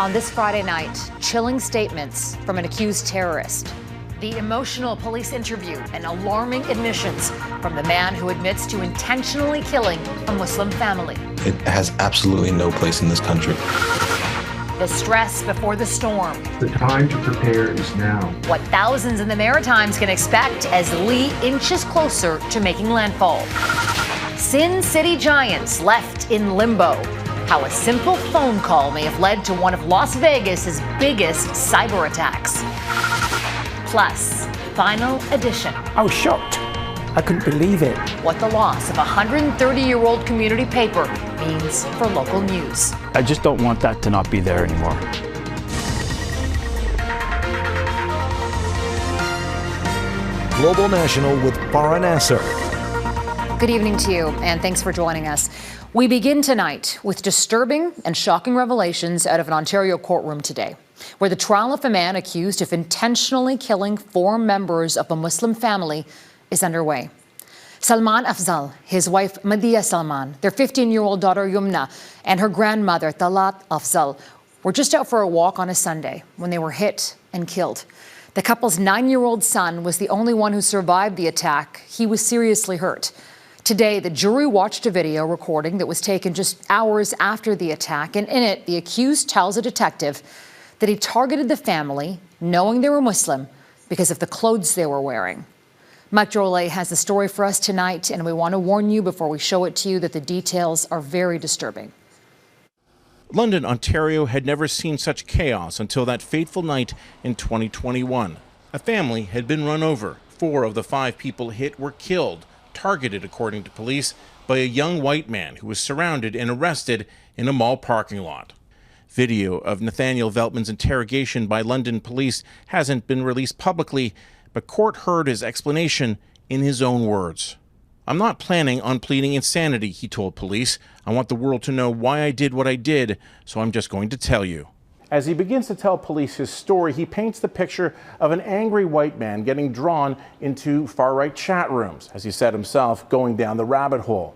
On this Friday night, chilling statements from an accused terrorist. The emotional police interview and alarming admissions from the man who admits to intentionally killing a Muslim family. It has absolutely no place in this country. The stress before the storm. The time to prepare is now. What thousands in the Maritimes can expect as Lee inches closer to making landfall. Sin City giants left in limbo. How a simple phone call may have led to one of Las Vegas's biggest cyber attacks. Plus, final edition. I was shocked. I couldn't believe it. What the loss of a 130-year-old community paper means for local news. I just don't want that to not be there anymore. Global National with Farah Nasser. Good evening to you, and thanks for joining us. We begin tonight with disturbing and shocking revelations out of an Ontario courtroom today, where the trial of a man accused of intentionally killing 4 members of a Muslim family is underway. Salman Afzal, his wife Madiha Salman, their 15-year-old daughter Yumna, and her grandmother Talat Afzal were just out for a walk on a Sunday when they were hit and killed. The couple's 9-year-old son was the only one who survived the attack. He was seriously hurt. Today, the jury watched a video recording that was taken just hours after the attack, and in it, the accused tells a detective that he targeted the family, knowing they were Muslim, because of the clothes they were wearing. Mike Drolet has the story for us tonight, and we want to warn you before we show it to you that the details are very disturbing. London, Ontario had never seen such chaos until that fateful night in 2021. A family had been run over. 4 of the 5 people hit were killed, targeted, according to police, by a young white man who was surrounded and arrested in a mall parking lot. Video of Nathaniel Veltman's interrogation by London police hasn't been released publicly, but court heard his explanation in his own words. "I'm not planning on pleading insanity," he told police. "I want the world to know why I did what I did, so I'm just going to tell you." As he begins to tell police his story, he paints the picture of an angry white man getting drawn into far-right chat rooms, as he said himself, going down the rabbit hole.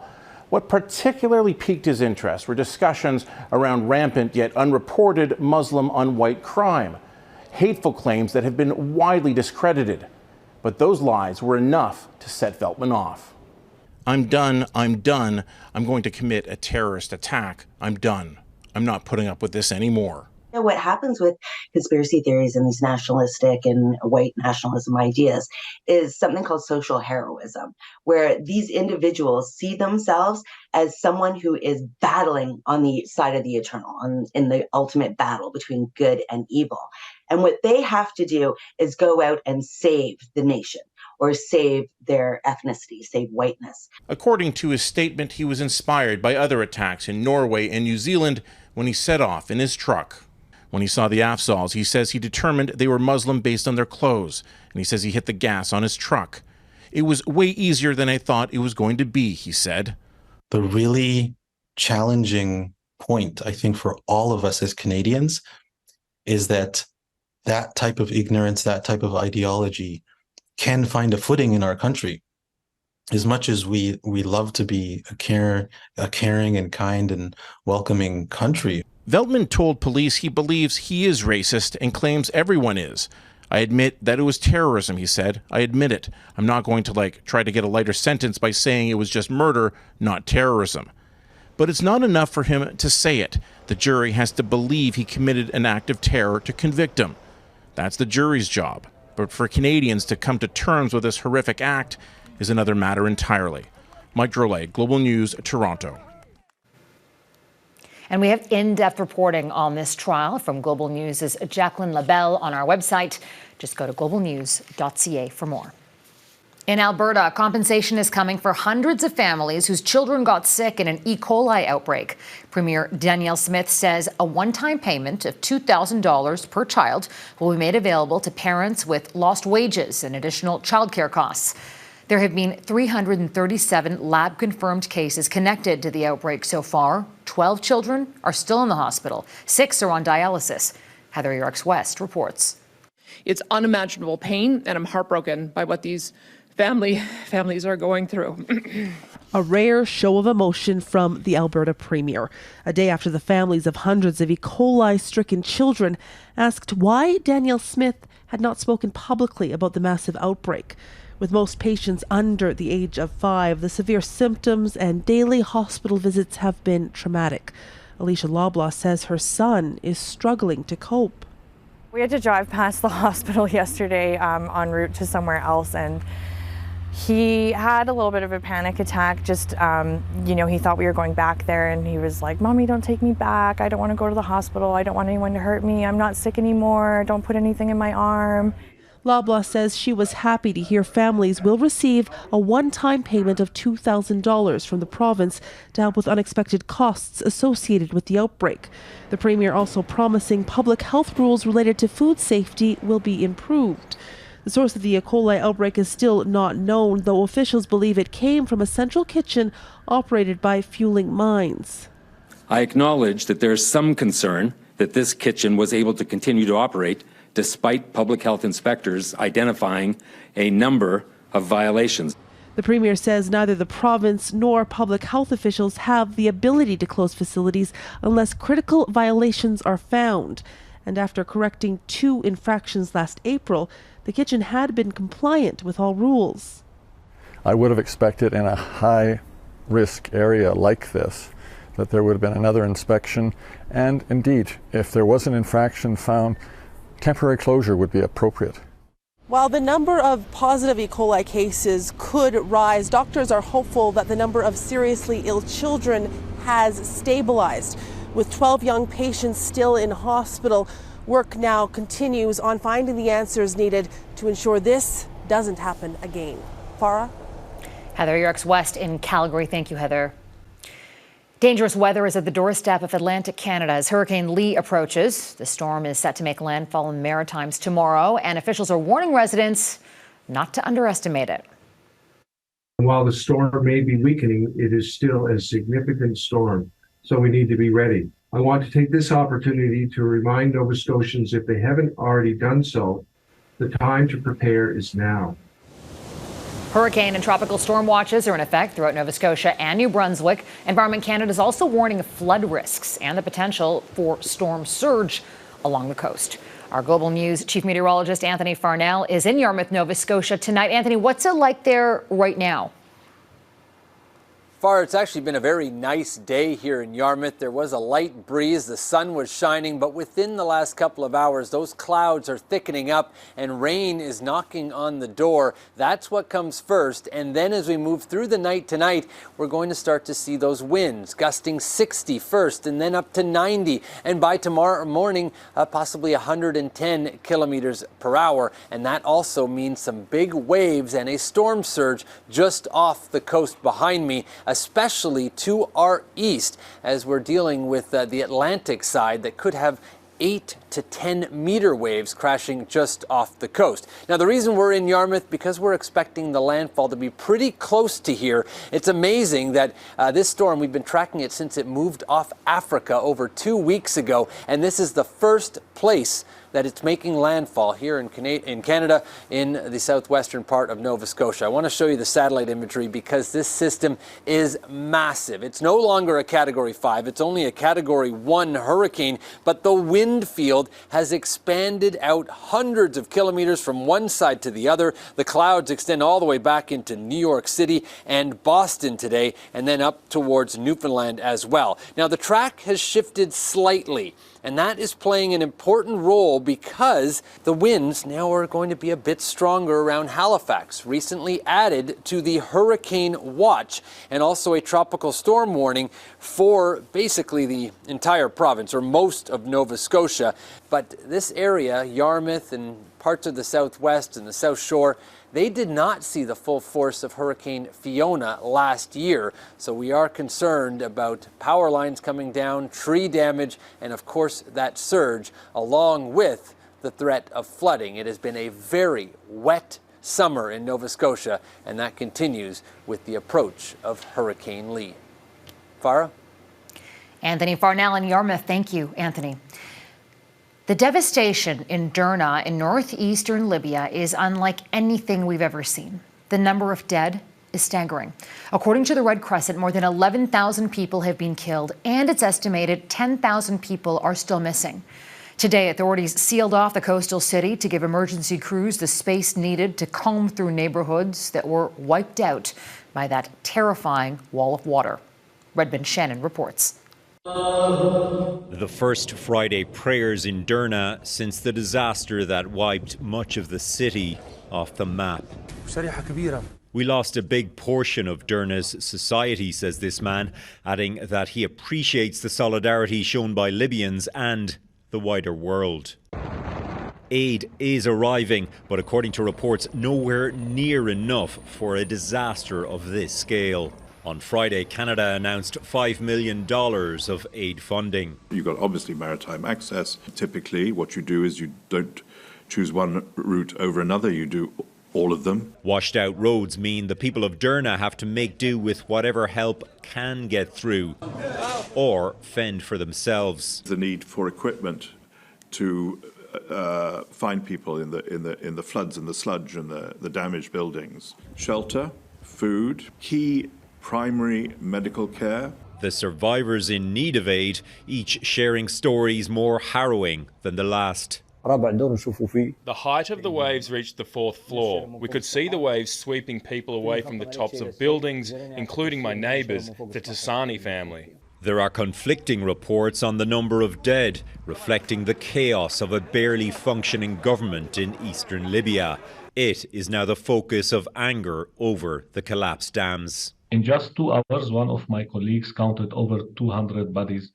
What particularly piqued his interest were discussions around rampant yet unreported Muslim on white crime, hateful claims that have been widely discredited. But those lies were enough to set Veltman off. I'm done. I'm going to commit a terrorist attack. I'm done. I'm not putting up with this anymore. What happens with conspiracy theories and these nationalistic and white nationalism ideas is something called social heroism, where these individuals see themselves as someone who is battling on the side of the eternal, in the ultimate battle between good and evil. And what they have to do is go out and save the nation, or save their ethnicity, save whiteness. According to his statement, he was inspired by other attacks in Norway and New Zealand when he set off in his truck. When he saw the Afzals, he says he determined they were Muslim based on their clothes, and he says he hit the gas on his truck. "It was way easier than I thought it was going to be," he said. The really challenging point, I think, for all of us as Canadians is that that type of ignorance, that type of ideology can find a footing in our country. As much as we love to be a caring and kind and welcoming country. Veltman told police he believes he is racist and claims everyone is. "I admit that it was terrorism," he said. "I admit it. I'm not going to try to get a lighter sentence by saying it was just murder, not terrorism." But it's not enough for him to say it. The jury has to believe he committed an act of terror to convict him. That's the jury's job. But for Canadians to come to terms with this horrific act is another matter entirely. Mike Drolet, Global News, Toronto. And we have in-depth reporting on this trial from Global News' Jacqueline Labelle on our website. Just go to globalnews.ca for more. In Alberta, compensation is coming for hundreds of families whose children got sick in an E. coli outbreak. Premier Danielle Smith says a one-time payment of $2,000 per child will be made available to parents with lost wages and additional childcare costs. There have been 337 lab-confirmed cases connected to the outbreak so far. 12 children are still in the hospital. 6 are on dialysis. Heather Yourex-West reports. It's unimaginable pain, and I'm heartbroken by what these families are going through. A rare show of emotion from the Alberta Premier, a day after the families of hundreds of E. coli-stricken children asked why Danielle Smith had not spoken publicly about the massive outbreak. With most patients under the age of 5, the severe symptoms and daily hospital visits have been traumatic. Alicia Loblaw says her son is struggling to cope. We had to drive past the hospital yesterday en route to somewhere else, and he had a little bit of a panic attack. Just, he thought we were going back there, and he was like, "Mommy, don't take me back. I don't want to go to the hospital. I don't want anyone to hurt me. I'm not sick anymore. Don't put anything in my arm." Loblaw says she was happy to hear families will receive a one-time payment of $2,000 from the province to help with unexpected costs associated with the outbreak. The Premier also promising public health rules related to food safety will be improved. The source of the E. coli outbreak is still not known, though officials believe it came from a central kitchen operated by fueling mines. I acknowledge that there is some concern that this kitchen was able to continue to operate despite public health inspectors identifying a number of violations. The Premier says neither the province nor public health officials have the ability to close facilities unless critical violations are found. And after correcting 2 infractions last April, the kitchen had been compliant with all rules. I would have expected in a high-risk area like this that there would have been another inspection, and indeed, if there was an infraction found, temporary closure would be appropriate. While the number of positive E. coli cases could rise, doctors are hopeful that the number of seriously ill children has stabilized. With 12 young patients still in hospital, work now continues on finding the answers needed to ensure this doesn't happen again. Farah? Heather Yourex-West in Calgary. Thank you, Heather. Dangerous weather is at the doorstep of Atlantic Canada as Hurricane Lee approaches. The storm is set to make landfall in the Maritimes tomorrow, and officials are warning residents not to underestimate it. While the storm may be weakening, it is still a significant storm, so we need to be ready. I want to take this opportunity to remind Nova Scotians, if they haven't already done so, the time to prepare is now. Hurricane and tropical storm watches are in effect throughout Nova Scotia and New Brunswick. Environment Canada is also warning of flood risks and the potential for storm surge along the coast. Our Global News chief meteorologist Anthony Farnell is in Yarmouth, Nova Scotia tonight. Anthony, what's it like there right now? It's actually been a very nice day here in Yarmouth. There was a light breeze, the sun was shining, but within the last couple of hours, those clouds are thickening up and rain is knocking on the door. That's what comes first. And then as we move through the night tonight, we're going to start to see those winds gusting 60 first and then up to 90. And by tomorrow morning, possibly 110 kilometers per hour. And that also means some big waves and a storm surge just off the coast behind me, especially to our east, as we're dealing with the Atlantic side that could have 8 to 10 meter waves crashing just off the coast. Now, the reason we're in Yarmouth, because we're expecting the landfall to be pretty close to here. It's amazing that this storm, we've been tracking it since it moved off Africa over 2 weeks ago, and this is the first place that it's making landfall here in Canada, in the southwestern part of Nova Scotia. I want to show you the satellite imagery because this system is massive. It's no longer a Category 5, it's only a Category 1 hurricane, but the wind field has expanded out hundreds of kilometers from one side to the other. The clouds extend all the way back into New York City and Boston today, and then up towards Newfoundland as well. Now, the track has shifted slightly, and that is playing an important role because the winds now are going to be a bit stronger around Halifax, recently added to the hurricane watch and also a tropical storm warning for basically the entire province or most of Nova Scotia. But this area, Yarmouth and parts of the southwest and the South Shore, they did not see the full force of Hurricane Fiona last year. So we are concerned about power lines coming down, tree damage, and of course that surge, along with the threat of flooding. It has been a very wet summer in Nova Scotia, and that continues with the approach of Hurricane Lee. Farah? Anthony Farnell in Yarmouth. Thank you, Anthony. The devastation in Derna in northeastern Libya is unlike anything we've ever seen. The number of dead is is staggering. According to the Red Crescent, more than 11,000 people have been killed, and it's estimated 10,000 people are still missing. Today, authorities sealed off the coastal city to give emergency crews the space needed to comb through neighborhoods that were wiped out by that terrifying wall of water. Redmond Shannon reports. The first Friday prayers in Derna since the disaster that wiped much of the city off the map. We lost a big portion of Derna's society, says this man, adding that he appreciates the solidarity shown by Libyans and the wider world. Aid is arriving, but according to reports, nowhere near enough for a disaster of this scale. On Friday, Canada announced $5 million of aid funding. You've got obviously maritime access. Typically, what you do is you don't choose one route over another, you do all of them. Washed out roads mean the people of Derna have to make do with whatever help can get through or fend for themselves. The need for equipment to find people in the floods and the sludge and the damaged buildings. Shelter, food, key primary medical care. The survivors in need of aid, each sharing stories more harrowing than the last. The height of the waves reached the 4th floor. We could see the waves sweeping people away from the tops of buildings, including my neighbours, the Tassani family. There are conflicting reports on the number of dead, reflecting the chaos of a barely functioning government in eastern Libya. It is now the focus of anger over the collapsed dams. In just 2 hours, one of my colleagues counted over 200 bodies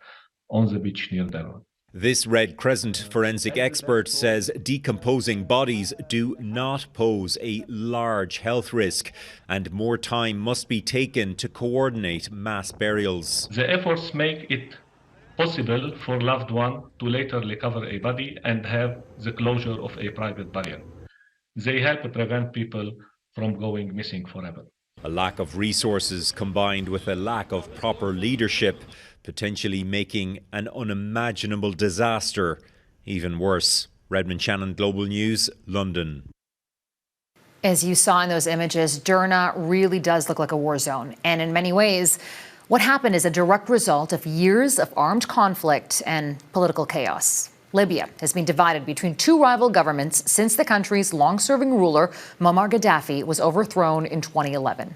on the beach near Derna. This Red Crescent forensic expert says decomposing bodies do not pose a large health risk, and more time must be taken to coordinate mass burials. The efforts make it possible for loved one to later recover a body and have the closure of a private burial. They help prevent people from going missing forever. A lack of resources combined with a lack of proper leadership, potentially making an unimaginable disaster even worse. Redmond Shannon, Global News, London. As you saw in those images, Derna really does look like a war zone. And in many ways, what happened is a direct result of years of armed conflict and political chaos. Libya has been divided between two rival governments since the country's long-serving ruler, Muammar Gaddafi, was overthrown in 2011.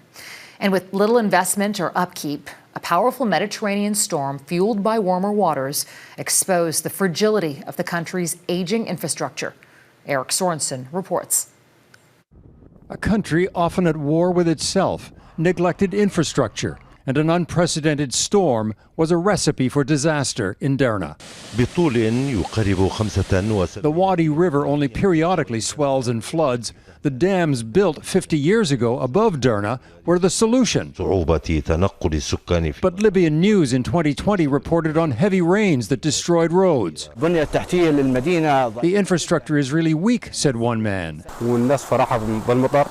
And with little investment or upkeep, a powerful Mediterranean storm fueled by warmer waters exposed the fragility of the country's aging infrastructure. Eric Sorensen reports. A country often at war with itself, neglected infrastructure, and an unprecedented storm was a recipe for disaster in Derna. The Wadi River only periodically swells and floods. The dams built 50 years ago above Derna were the solution. But Libyan News in 2020 reported on heavy rains that destroyed roads. The infrastructure is really weak, said one man.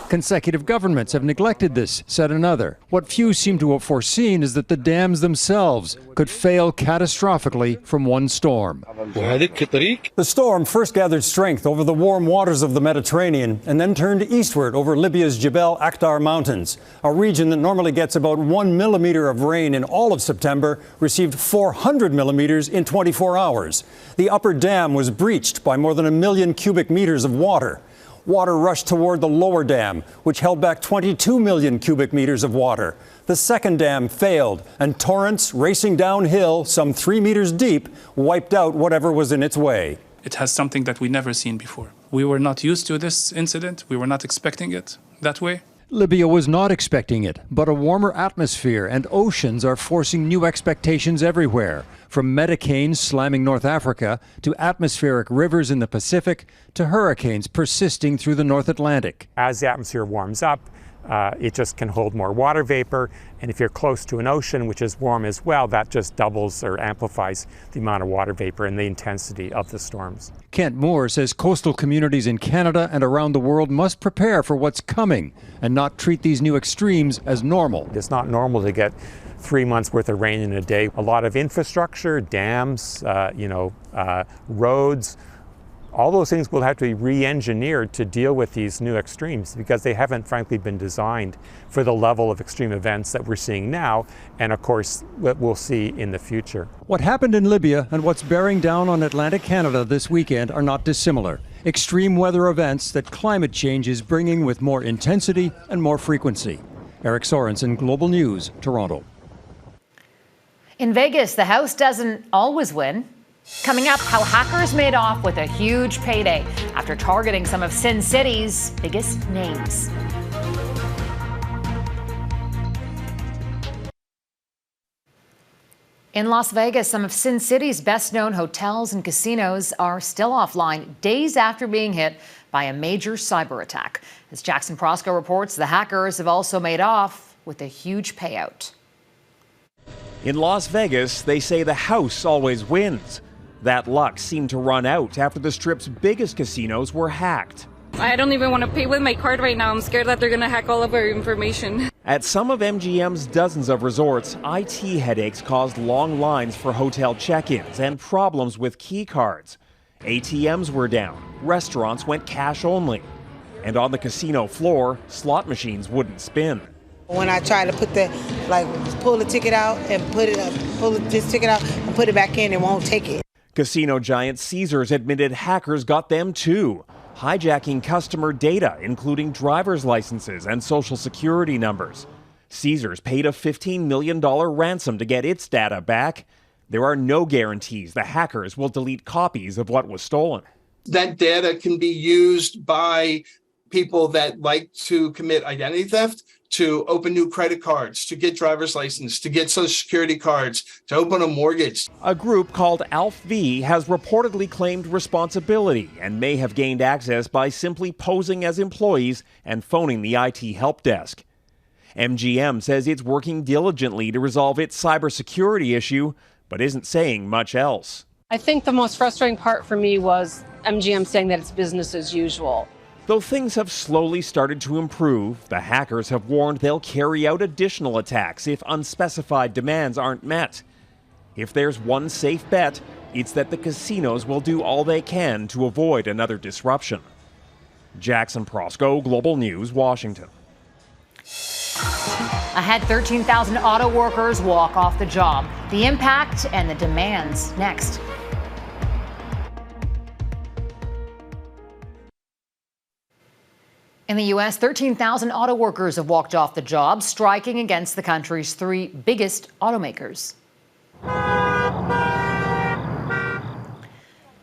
Consecutive governments have neglected this, said another. What few seem to have foreseen is that the dams themselves could fail catastrophically from one storm. The storm first gathered strength over the warm waters of the Mediterranean and then turned eastward over Libya's Jebel Akhdar Mountains. A region that normally gets about 1 millimeter of rain in all of September received 400 millimeters in 24 hours. The upper dam was breached by more than 1 million cubic meters of water. Water rushed toward the lower dam, which held back 22 million cubic meters of water. The second dam failed, and torrents racing downhill, some 3 meters deep, wiped out whatever was in its way. It has something that we've never seen before. We were not used to this incident. We were not expecting it that way. Libya was not expecting it, but a warmer atmosphere and oceans are forcing new expectations everywhere, from medicanes slamming North Africa to atmospheric rivers in the Pacific to hurricanes persisting through the North Atlantic. As the atmosphere warms up, it just can hold more water vapor, and if you're close to an ocean, which is warm as well, that just doubles or amplifies the amount of water vapor and the intensity of the storms. Kent Moore says coastal communities in Canada and around the world must prepare for what's coming and not treat these new extremes as normal. It's not normal to get 3 months worth of rain in a day. A lot of infrastructure, dams, roads, All those things will have to be re-engineered to deal with these new extremes because they haven't frankly been designed for the level of extreme events that we're seeing now and of course what we'll see in the future. What happened in Libya and what's bearing down on Atlantic Canada this weekend are not dissimilar. Extreme weather events that climate change is bringing with more intensity and more frequency. Eric Sorensen, Global News, Toronto. In Vegas, the house doesn't always win. Coming up, how hackers made off with a huge payday after targeting some of Sin City's biggest names. In Las Vegas, some of Sin City's best-known hotels and casinos are still offline days after being hit by a major cyber attack. As Jackson Prosco reports, the hackers have also made off with a huge payout. In Las Vegas, they say the house always wins. That luck seemed to run out after the Strip's biggest casinos were hacked. I don't even want to pay with my card right now. I'm scared that they're going to hack all of our information. At some of MGM's dozens of resorts, IT headaches caused long lines for hotel check-ins and problems with key cards. ATMs were down, restaurants went cash only. And on the casino floor, slot machines wouldn't spin. When I try to pull the ticket out and pull this ticket out and put it back in, it won't take it. Casino giant Caesars admitted hackers got them too, hijacking customer data, including driver's licenses and social security numbers. Caesars paid a $15 million ransom to get its data back. There are no guarantees the hackers will delete copies of what was stolen. That data can be used by people that like to commit identity theft, to open new credit cards, to get driver's license, to get social security cards, to open a mortgage. A group called ALF-V has reportedly claimed responsibility and may have gained access by simply posing as employees and phoning the IT help desk. MGM says it's working diligently to resolve its cybersecurity issue, but isn't saying much else. I think the most frustrating part for me was MGM saying that it's business as usual. Though things have slowly started to improve, the hackers have warned they'll carry out additional attacks if unspecified demands aren't met. If there's one safe bet, it's that the casinos will do all they can to avoid another disruption. Jackson Prosco, Global News, Washington. Ahead, 13,000 auto workers walk off the job. The impact and the demands next. In the U.S., 13,000 auto workers have walked off the job, striking against the country's three biggest automakers.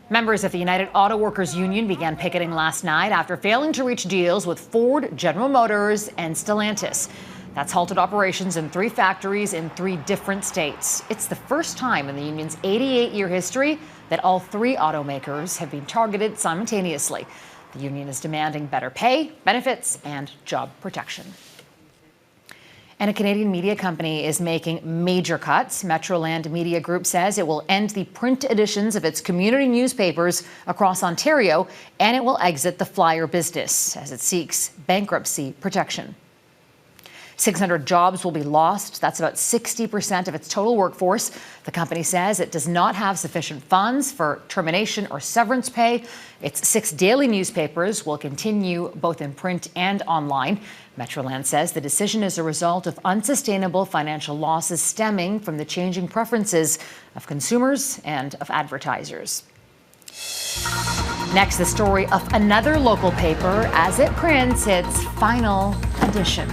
Members of the United Auto Workers Union began picketing last night after failing to reach deals with Ford, General Motors, and Stellantis. That's halted operations in 3 factories in 3 different states. It's the first time in the union's 88-year history that all 3 automakers have been targeted simultaneously. The union is demanding better pay, benefits, and job protection. And a Canadian media company is making major cuts. Metroland Media Group says it will end the print editions of its community newspapers across Ontario, and it will exit the flyer business as it seeks bankruptcy protection. 600 jobs will be lost. That's about 60% of its total workforce. The company says it does not have sufficient funds for termination or severance pay. Its 6 daily newspapers will continue both in print and online. Metroland says the decision is a result of unsustainable financial losses stemming from the changing preferences of consumers and of advertisers. Next, the story of another local paper as it prints its final edition.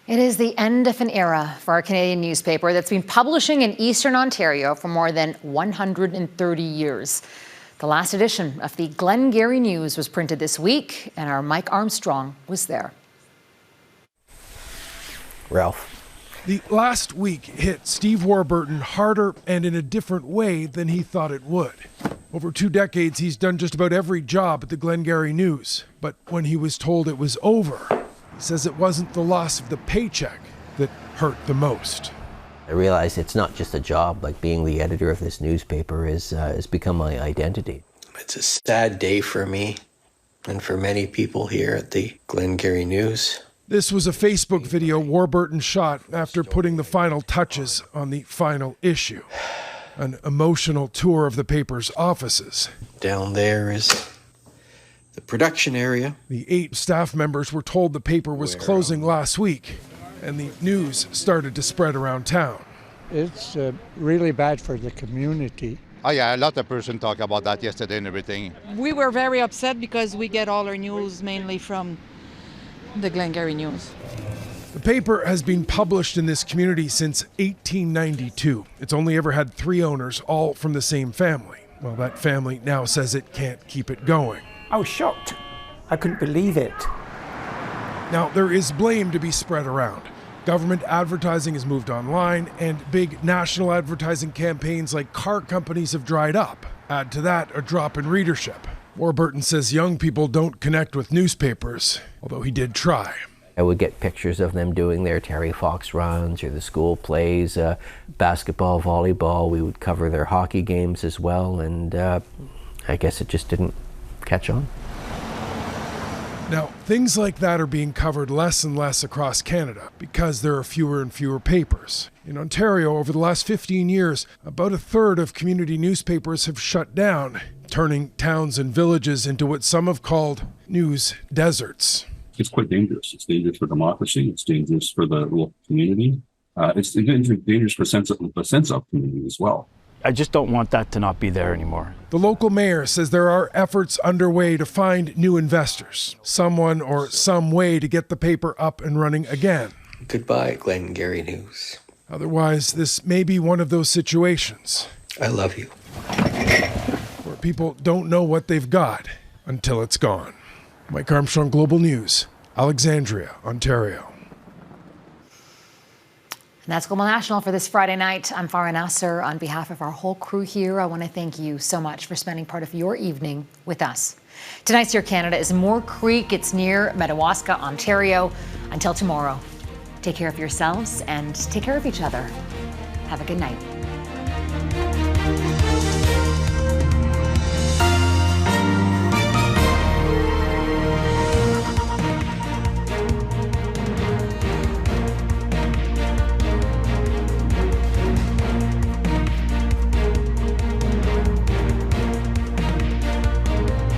It is the end of an era for our Canadian newspaper that's been publishing in Eastern Ontario for more than 130 years. The last edition of the Glengarry News was printed this week, and our Mike Armstrong was there. Ralph. The last week hit Steve Warburton harder and in a different way than he thought it would. Over 2 decades, he's done just about every job at the Glengarry News. But when he was told it was over, he says it wasn't the loss of the paycheck that hurt the most. I realized it's not just a job, like being the editor of this newspaper has become my identity. It's a sad day for me and for many people here at the Glengarry News. This was a Facebook video Warburton shot after putting the final touches on the final issue. An emotional tour of the paper's offices. Down there is the production area. The 8 staff members were told the paper was closing last week, and the news started to spread around town. It's really bad for the community. Oh yeah, a lot of person talk about that yesterday and everything. We were very upset because we get all our news mainly from the Glengarry News. The paper has been published in this community since 1892. It's only ever had 3 owners, all from the same family. Well, that family now says it can't keep it going. I was shocked. I couldn't believe it. Now, there is blame to be spread around. Government advertising has moved online, and big national advertising campaigns like car companies have dried up. Add to that a drop in readership. Warburton says young people don't connect with newspapers, although he did try. I would get pictures of them doing their Terry Fox runs or the school plays, basketball, volleyball. We would cover their hockey games as well, and I guess it just didn't catch on. Now, things like that are being covered less and less across Canada because there are fewer and fewer papers. In Ontario, over the last 15 years, about a third of community newspapers have shut down, turning towns and villages into what some have called news deserts. It's quite dangerous. It's dangerous for democracy. It's dangerous for the local community. It's dangerous for the sense of community as well. I just don't want that to not be there anymore. The local mayor says there are efforts underway to find new investors, someone or some way to get the paper up and running again. Goodbye, Glengarry News. Otherwise, this may be one of those situations. I love you. Where people don't know what they've got until it's gone. Mike Armstrong, Global News, Alexandria, Ontario. And that's Global National for this Friday night. I'm Farah Nasser. On behalf of our whole crew here, I want to thank you so much for spending part of your evening with us. Tonight's Your Canada is Moore Creek. It's near Madawaska, Ontario. Until tomorrow, take care of yourselves and take care of each other. Have a good night.